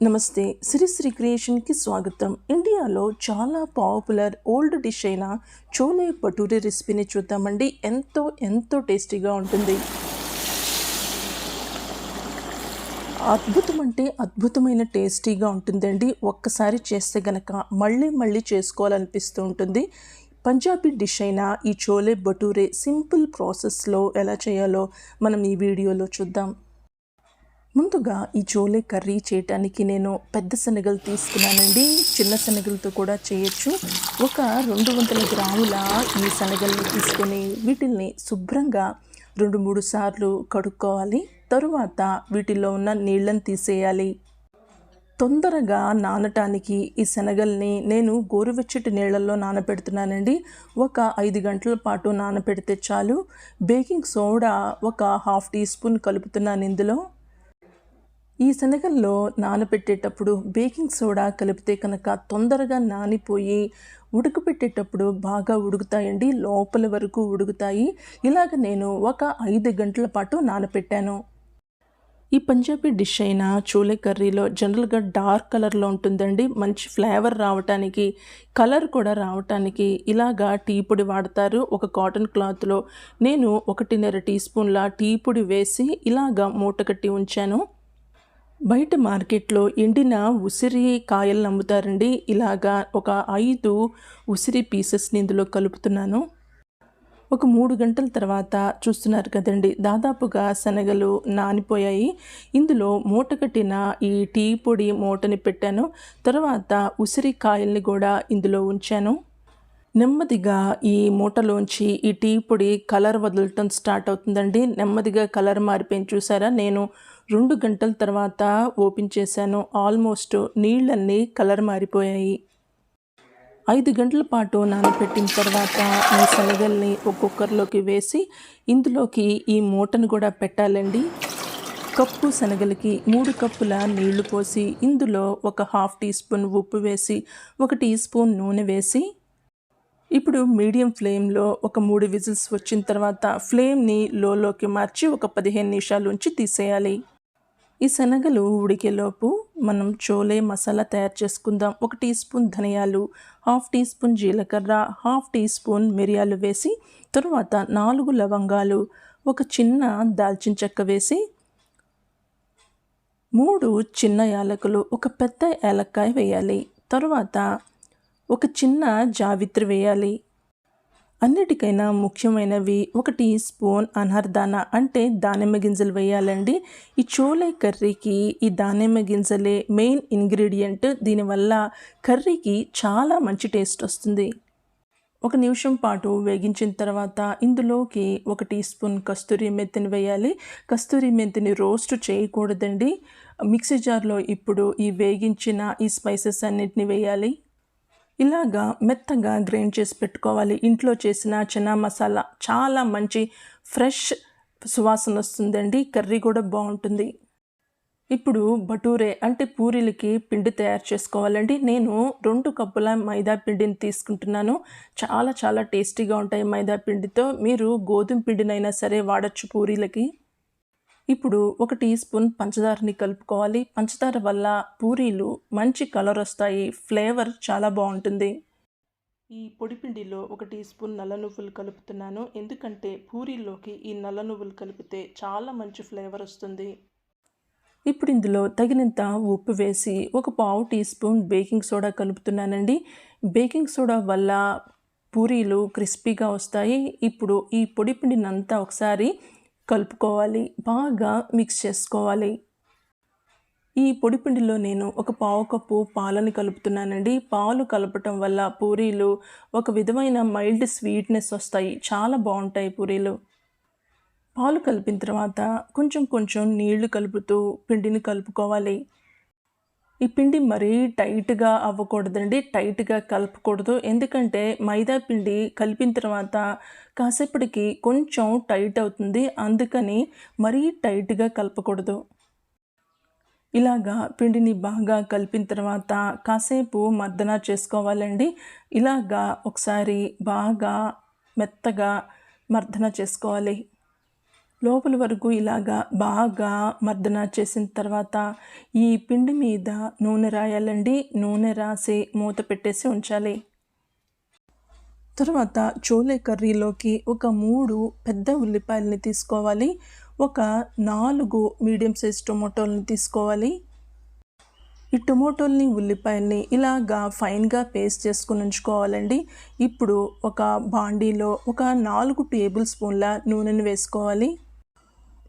నమస్తే, శ్రీ క్రియేషన్కి స్వాగతం. ఇండియాలో చాలా పాపులర్ ఓల్డ్ డిష్ అయిన చోలే భటూరే రెసిపీని చూద్దామండి. ఎంతో ఎంతో టేస్టీగా ఉంటుంది. అద్భుతం అంటే అద్భుతమైన టేస్టీగా ఉంటుందండి. ఒక్కసారి చేస్తే గనక మళ్ళీ మళ్ళీ చేసుకోవాలనిపిస్తూ ఉంటుంది. పంజాబీ డిష్ అయిన ఈ చోలే భటూరే సింపుల్ ప్రాసెస్లో ఎలా చేయాలో మనం ఈ వీడియోలో చూద్దాం. ముందుగా ఈ చోలే కర్రీ చేయటానికి నేను పెద్ద శనగలు తీసుకున్నానండి. చిన్న శనగలతో కూడా చేయొచ్చు. ఒక 200 గ్రాముల ఈ శనగల్ని తీసుకొని వీటిల్ని శుభ్రంగా 2-3 సార్లు కడుక్కోవాలి. తరువాత వీటిలో ఉన్న నీళ్ళని తీసేయాలి. తొందరగా నానటానికి ఈ శనగల్ని నేను గోరువెచ్చటి నీళ్ళల్లో నానబెడుతున్నానండి. ఒక 5 గంటల పాటు నానబెడితే చాలు. బేకింగ్ సోడా ఒక 1/2 టీ స్పూన్ కలుపుతున్నాను ఇందులో. ఈ శనగల్లో నానబెట్టేటప్పుడు బేకింగ్ సోడా కలిపితే కనుక తొందరగా నానిపోయి ఉడకబెట్టేటప్పుడు బాగా ఉడుకుతాయండి, లోపల వరకు ఉడుకుతాయి. ఇలాగ నేను ఒక 5 గంటల పాటు నానబెట్టాను. ఈ పంజాబీ డిష్ అయిన చోలే కర్రీలో జనరల్గా డార్క్ కలర్లో ఉంటుందండి. మంచి ఫ్లేవర్ రావటానికి, కలర్ కూడా రావటానికి ఇలాగా టీ పొడి వాడతారు. ఒక కాటన్ క్లాత్లో నేను 1.5 టీ స్పూన్ల టీ పొడి వేసి ఇలాగా మూట కట్టి ఉంచాను. బయట మార్కెట్లో ఎండిన ఉసిరి కాయలను అమ్ముతారండి. ఇలాగా ఒక 5 ఉసిరి పీసెస్ని ఇందులో కలుపుతున్నాను. ఒక 3 గంటల తర్వాత చూస్తున్నారు కదండి, దాదాపుగా శనగలు నానిపోయాయి. ఇందులో మూట కట్టిన ఈ టీ పొడి మూటని పెట్టాను. తర్వాత ఉసిరికాయల్ని కూడా ఇందులో ఉంచాను. నెమ్మదిగా ఈ మూటలోంచి ఈ టీ పొడి కలర్ వదలటం స్టార్ట్ అవుతుందండి. నెమ్మదిగా కలర్ మారిపోయింది చూసారా. నేను 2 గంటల తర్వాత ఓపెన్ చేశాను. ఆల్మోస్ట్ నీళ్ళన్నీ కలర్ మారిపోయాయి. 5 గంటల పాటు నానబెట్టిన తర్వాత ఈ శనగల్ని ఒక కుక్కర్లోకి వేసి ఇందులోకి ఈ మూటను కూడా పెట్టాలండి. కప్పు శనగలకి 3 కప్పుల నీళ్లు పోసి ఇందులో ఒక 1/2 టీ స్పూన్ ఉప్పు వేసి 1 టీ స్పూన్ నూనె వేసి ఇప్పుడు మీడియం ఫ్లేమ్లో ఒక 3 విజిల్స్ వచ్చిన తర్వాత ఫ్లేమ్ని లోకి మార్చి ఒక 15 నిమిషాలు ఉంచి తీసేయాలి. ఈ శనగలు ఉడికేలోపు మనం చోలే మసాలా తయారు చేసుకుందాం. 1 టీ స్పూన్ ధనియాలు, 1/2 టీ స్పూన్ జీలకర్ర, 1/2 టీ స్పూన్ మిరియాలు వేసి తరువాత 4 లవంగాలు, ఒక చిన్న దాల్చిన చెక్క వేసి 3 చిన్న యాలకులు, ఒక పెద్ద యాలక్కాయ వేయాలి. తరువాత ఒక చిన్న జావిత్రి వేయాలి. అన్నిటికైనా ముఖ్యమైనవి 1 టీ స్పూన్ అనర్దానా అంటే దానిమ్మ గింజలు వేయాలండి. ఈ చోలే కర్రీకి ఈ దానిమ్మ గింజలే మెయిన్ ఇంగ్రీడియంట్. దీనివల్ల కర్రీకి చాలా మంచి టేస్ట్ వస్తుంది. 1 నిమిషం పాటు వేగించిన తర్వాత ఇందులోకి 1 టీ స్పూన్ కస్తూరి మెంతిని వేయాలి. కస్తూరి మెంతిని రోస్ట్ చేయకూడదండి. మిక్సీ జార్లో ఇప్పుడు ఈ వేగించిన ఈ స్పైసెస్ అన్నిటిని వేయాలి. ఇలాగా మెత్తగా గ్రైండ్ చేసి పెట్టుకోవాలి. ఇంట్లో చేసిన చనా మసాలా చాలా మంచి ఫ్రెష్ సువాసన వస్తుందండి. కర్రీ కూడా బాగుంటుంది. ఇప్పుడు భటూరే అంటే పూరీలకి పిండి తయారు చేసుకోవాలండి. నేను 2 కప్పుల మైదా పిండిని తీసుకుంటున్నాను. చాలా చాలా టేస్టీగా ఉంటాయి మైదా పిండితో. మీరు గోధుమ పిండినైనా సరే వాడచ్చు పూరీలకి. ఇప్పుడు 1 టీ స్పూన్ పంచదారని కలుపుకోవాలి. పంచదార వల్ల పూరీలు మంచి కలర్ వస్తాయి, ఫ్లేవర్ చాలా బాగుంటుంది. ఈ పొడిపిండిలో 1 టీ స్పూన్ నల్ల నువ్వులు కలుపుతున్నాను. ఎందుకంటే పూరీల్లోకి ఈ నల్ల నువ్వులు కలిపితే చాలా మంచి ఫ్లేవర్ వస్తుంది. ఇప్పుడు ఇందులో తగినంత ఉప్పు వేసి ఒక 1/4 టీ స్పూన్ బేకింగ్ సోడా కలుపుతున్నానండి. బేకింగ్ సోడా వల్ల పూరీలు క్రిస్పీగా వస్తాయి. ఇప్పుడు ఈ పొడిపిండినంతా ఒకసారి కలుపుకోవాలి, బాగా మిక్స్ చేసుకోవాలి. ఈ పొడిపిండిలో నేను ఒక 1/4 కప్పు పాలని కలుపుతున్నానండి. పాలు కలపటం వల్ల పూరీలు ఒక విధమైన మైల్డ్ స్వీట్నెస్ వస్తాయి, చాలా బాగుంటాయి పూరీలు. పాలు కలిపిన తర్వాత కొంచెం కొంచెం నీళ్లు కలుపుతూ పిండిని కలుపుకోవాలి. ఈ పిండి మరీ టైట్గా అవ్వకూడదండి, టైట్గా కలపకూడదు. ఎందుకంటే మైదా పిండి కలిపిన తర్వాత కాసేపటికి కొంచెం టైట్ అవుతుంది. అందుకని మరీ టైట్గా కలపకూడదు. ఇలాగా పిండిని బాగా కలిపిన తర్వాత కాసేపు మర్దన చేసుకోవాలండి. ఇలాగా ఒకసారి బాగా మెత్తగా మర్దన చేసుకోవాలి. లోపల వరకు ఇలాగా బాగా మర్దన చేసిన తర్వాత ఈ పిండి మీద నూనె రాయాలండి. నూనె రాసి మూత పెట్టేసి ఉంచాలి. తర్వాత చోలే కర్రీలోకి ఒక 3 పెద్ద ఉల్లిపాయలని తీసుకోవాలి. ఒక 4 మీడియం సైజ్ టొమాటోలని తీసుకోవాలి. ఈ టొమాటోల్ని ఉల్లిపాయల్ని ఇలాగా ఫైన్గా పేస్ట్ చేసుకుని ఉంచుకోవాలండి. ఇప్పుడు ఒక బాండీలో ఒక 4 టేబుల్ స్పూన్ల నూనెను వేసుకోవాలి.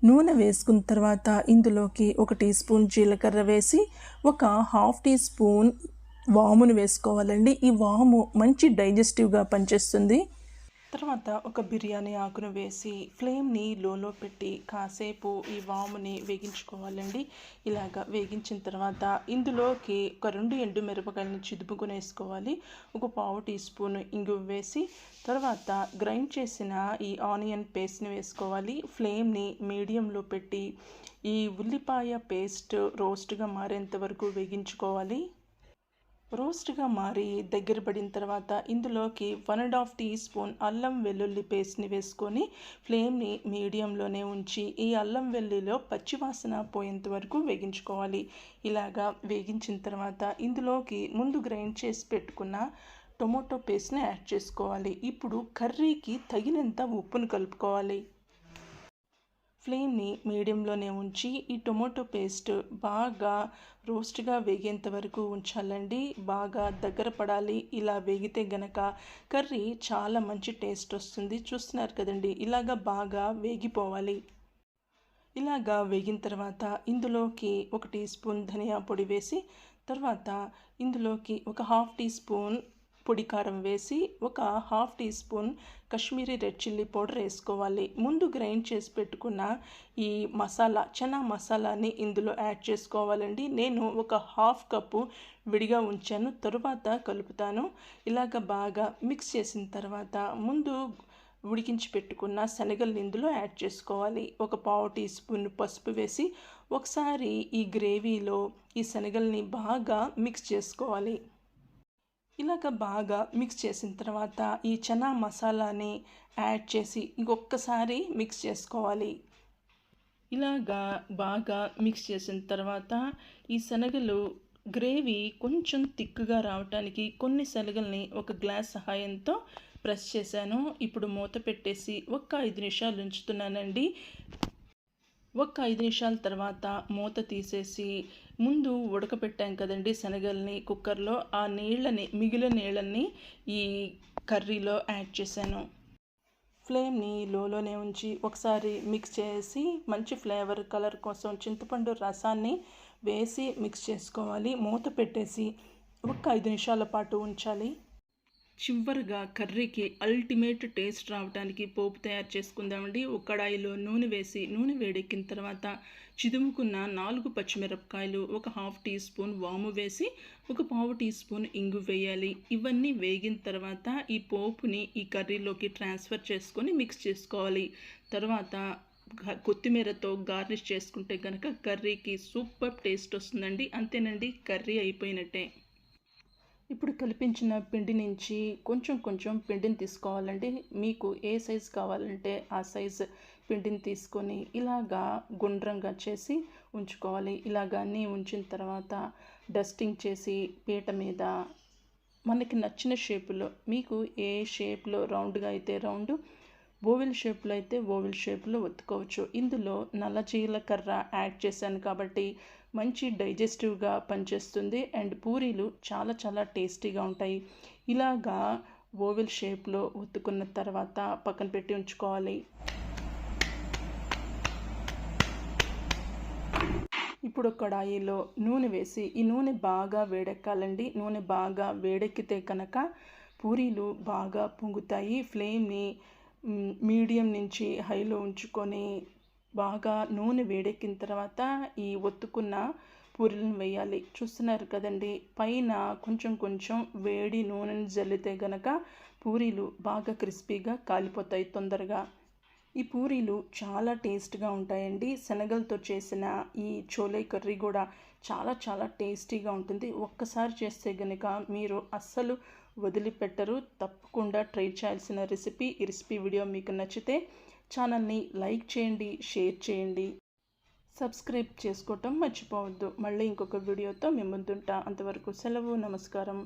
నూనె వేసుకున్న తర్వాత ఇందులోకి 1 టీ స్పూన్ జీలకర్ర వేసి ఒక 1/2 టీ స్పూన్ వామును వేసుకోవాలండి. ఈ వాము మంచి డైజెస్టివ్గా పనిచేస్తుంది. తర్వాత ఒక బిర్యానీ ఆకును వేసి ఫ్లేమ్ని లోలో పెట్టి కాసేపు ఈ వాముని వేగించుకోవాలండి. ఇలాగ వేగించిన తర్వాత ఇందులోకి ఒక 2 ఎండుమిరపకాయలను చిదుపుకొని వేసుకోవాలి. ఒక 1/2 టీ స్పూన్ ఇంగువ వేసి తర్వాత గ్రైండ్ చేసిన ఈ ఆనియన్ పేస్ట్ని వేసుకోవాలి. ఫ్లేమ్ని మీడియంలో పెట్టి ఈ ఉల్లిపాయ పేస్ట్ రోస్ట్గా మారేంత వరకు వేగించుకోవాలి. రోస్ట్గా మారి దగ్గర పడిన తర్వాత ఇందులోకి 1.5 టీ స్పూన్ అల్లం వెల్లుల్లి పేస్ట్ని వేసుకొని ఫ్లేమ్ని మీడియంలోనే ఉంచి ఈ అల్లం వెల్లుల్లిలో పచ్చివాసన పోయేంత వరకు వేగించుకోవాలి. ఇలాగా వేగించిన తర్వాత ఇందులోకి ముందు గ్రైండ్ చేసి పెట్టుకున్న టొమాటో పేస్ట్ని యాడ్ చేసుకోవాలి. ఇప్పుడు కర్రీకి తగినంత ఉప్పును కలుపుకోవాలి. ఫ్లేమ్ని మీడియంలోనే ఉంచి ఈ టొమాటో పేస్ట్ బాగా రోస్ట్గా వేగేంత వరకు ఉంచాలండి. బాగా దగ్గర పడాలి. ఇలా వేగితే గనక కర్రీ చాలా మంచి టేస్ట్ వస్తుంది. చూస్తున్నారు కదండి, ఇలాగా బాగా వేగిపోవాలి. ఇలాగా వేగిన తర్వాత ఇందులోకి 1 టీ స్పూన్ ధనియా పొడి వేసి తర్వాత ఇందులోకి ఒక 1/2 టీ స్పూన్ పొడి కారం వేసి ఒక 1/2 teaspoon Kashmiri red chilli powder వేసుకోవాలి. ముందు గ్రైండ్ చేసి పెట్టుకున్న ఈ మసాలా చనా మసాలాని ఇందులో యాడ్ చేసుకోవాలండి. నేను ఒక 1/2 కప్పు విడిగా ఉంచాను, తరువాత కలుపుతాను. ఇలాగ బాగా మిక్స్ చేసిన తర్వాత ముందు ఉడికించి పెట్టుకున్న శనగలను ఇందులో యాడ్ చేసుకోవాలి. ఒక 1/2 టీ స్పూన్ పసుపు వేసి ఒకసారి ఈ గ్రేవీలో ఈ శనగల్ని బాగా మిక్స్ చేసుకోవాలి. ఇలాగ బాగా మిక్స్ చేసిన తర్వాత ఈ చనా మసాలాని యాడ్ చేసి ఇంకొకసారి మిక్స్ చేసుకోవాలి. ఇలాగా బాగా మిక్స్ చేసిన తర్వాత ఈ శనగలు గ్రేవీ కొంచెం థిక్గా రావటానికి కొన్ని శనగల్ని ఒక గ్లాస్ సహాయంతో ప్రెస్ చేశాను. ఇప్పుడు మూత పెట్టేసి ఒక 5 నిమిషాలు ఉంచుతున్నానండి. ఒక 5 నిమిషాల తర్వాత మూత తీసేసి ముందు ఉడకపెట్టాం కదండి శనగల్ని కుక్కర్లో, ఆ మిగిలిన నీళ్ళని ఈ కర్రీలో యాడ్ చేశాను. ఫ్లేమ్ని లోలోనే ఉంచి ఒకసారి మిక్స్ చేసి మంచి ఫ్లేవర్ కలర్ కోసం చింతపండు రసాన్ని వేసి మిక్స్ చేసుకోవాలి. మూత పెట్టేసి ఒక 5 నిమిషాల పాటు ఉంచాలి. చివరిగా కర్రీకి అల్టిమేట్ టేస్ట్ రావడానికి పోపు తయారు చేసుకుందామండి. ఒక కడాయిలో నూనె వేసి నూనె వేడెక్కిన తర్వాత చిదుముకున్న 4 పచ్చిమిరపకాయలు, ఒక 1/2 టీ స్పూన్ వాము వేసి ఒక 1/2 టీ స్పూన్ ఇంగు వేయాలి. ఇవన్నీ వేగిన తర్వాత ఈ పోపుని ఈ కర్రీలోకి ట్రాన్స్ఫర్ చేసుకొని మిక్స్ చేసుకోవాలి. తర్వాత కొత్తిమీరతో గార్నిష్ చేసుకుంటే కనుక కర్రీకి సూపర్ టేస్ట్ వస్తుందండి. అంతేనండి, కర్రీ అయిపోయినట్టే. ఇప్పుడు కలిపించిన పిండి నుంచి కొంచెం కొంచెం పిండిని తీసుకోవాలండి. మీకు ఏ సైజు కావాలంటే ఆ సైజు పిండిని తీసుకొని ఇలాగా గుండ్రంగా చేసి ఉంచుకోవాలి. ఇలాగ అన్నీ ఉంచిన తర్వాత డస్టింగ్ చేసి పీట మీద మనకి నచ్చిన షేపులో, మీకు ఏ షేప్లో రౌండ్గా అయితే రౌండ్, ఓవెల్ షేప్లో అయితే ఓవెల్ షేప్లో ఒత్తుకోవచ్చు. ఇందులో నల్ల జీలకర్ర యాడ్ చేశాను కాబట్టి మంచి డైజెస్టివ్గా పనిచేస్తుంది అండ్ పూరీలు చాలా చాలా టేస్టీగా ఉంటాయి. ఇలాగా ఓవెల్ షేప్లో ఒత్తుకున్న తర్వాత పక్కన పెట్టి ఉంచుకోవాలి. ఇప్పుడు కడాయిలో నూనె వేసి ఈ నూనె బాగా వేడెక్కాలండి. నూనె బాగా వేడెక్కితే కనుక పూరీలు బాగా పొంగుతాయి. ఫ్లేమ్ని మీడియం నుంచి హైలో ఉంచుకొని బాగా నూనె వేడెక్కిన తర్వాత ఈ ఒత్తుకున్న పూరీలను వేయాలి. చూస్తున్నారు కదండి, పైన కొంచెం కొంచెం వేడి నూనెని జల్లితే గనక పూరీలు బాగా క్రిస్పీగా కాలిపోతాయి తొందరగా. ఈ పూరీలు చాలా టేస్ట్గా ఉంటాయండి. శనగలతో చేసిన ఈ చోలే కర్రీ కూడా చాలా చాలా టేస్టీగా ఉంటుంది. ఒక్కసారి చేస్తే గనుక మీరు అస్సలు వదిలిపెట్టరు. తప్పకుండా ట్రై చేయాల్సిన రెసిపీ. ఈ రెసిపీ వీడియో మీకు నచ్చితే ఛానల్ని లైక్ చేయండి, షేర్ చేయండి, సబ్స్క్రైబ్ చేసుకోవటం మర్చిపోవద్దు. మళ్ళీ ఇంకొక వీడియోతో మీ ముందుంటా. అంతవరకు సెలవు. నమస్కారం.